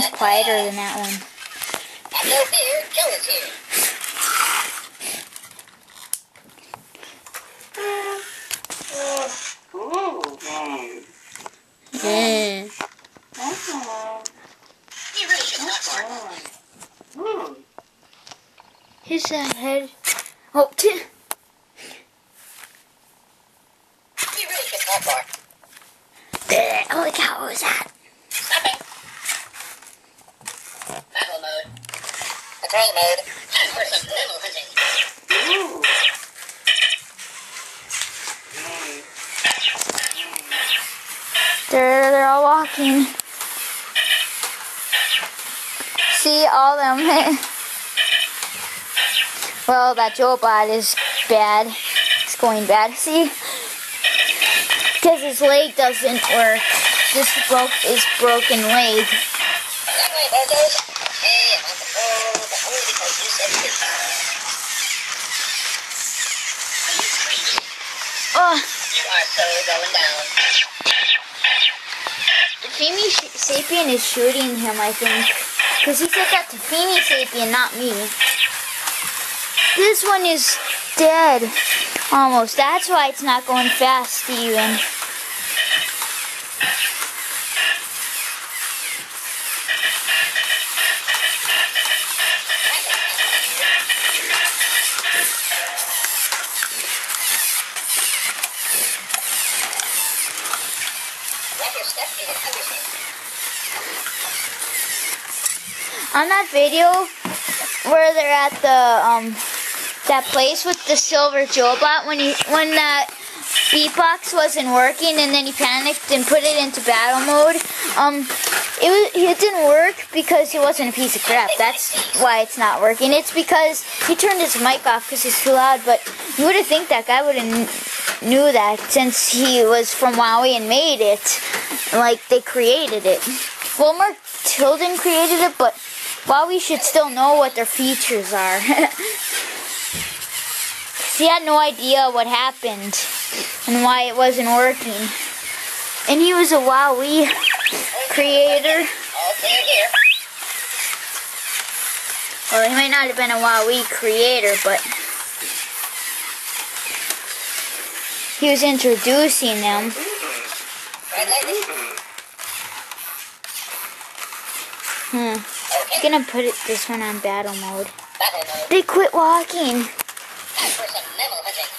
sounds quieter than that one. Have no fear, Joe is here. Yeah. He really should not bark. Here's that head. Oh, He really should not bark. holy cow, what was that? Stop it. Battle mode. Patrol mode. Time for some mammal hunting. They're all walking. See all of them. Well, that Joe-Bot is bad. It's going bad. See? Because his leg doesn't work. This is broken leg. That way, Bozos. Hey, I'm on patrol, but only because you said to. Are you crazy? Oh, You are so going down. Tefimi Sapien is shooting him, I think. Because he said that Tefimi Sapien, not me. This one is dead. Almost. That's why it's not going fast, even. Let your step in an understand. On that video where they're at the that place with the silver Joe-Bot, when that beatbox wasn't working and then he panicked and put it into battle mode, it didn't work because he wasn't a piece of crap. That's why it's not working. It's because he turned his mic off because it's too loud. But you would have think that guy would have knew that since he was from WoWie and made it, like they created it. Well, Mark Tilden created it, but WoWie should still know what their features are. He had no idea what happened and why it wasn't working. And he was a WoWie creator. All clear here. Well, he might not have been a WoWie creator, but he was introducing them. Red lightning. I'm gonna put this one on battle mode. Battle mode. They quit walking. Time for some mammal hunting.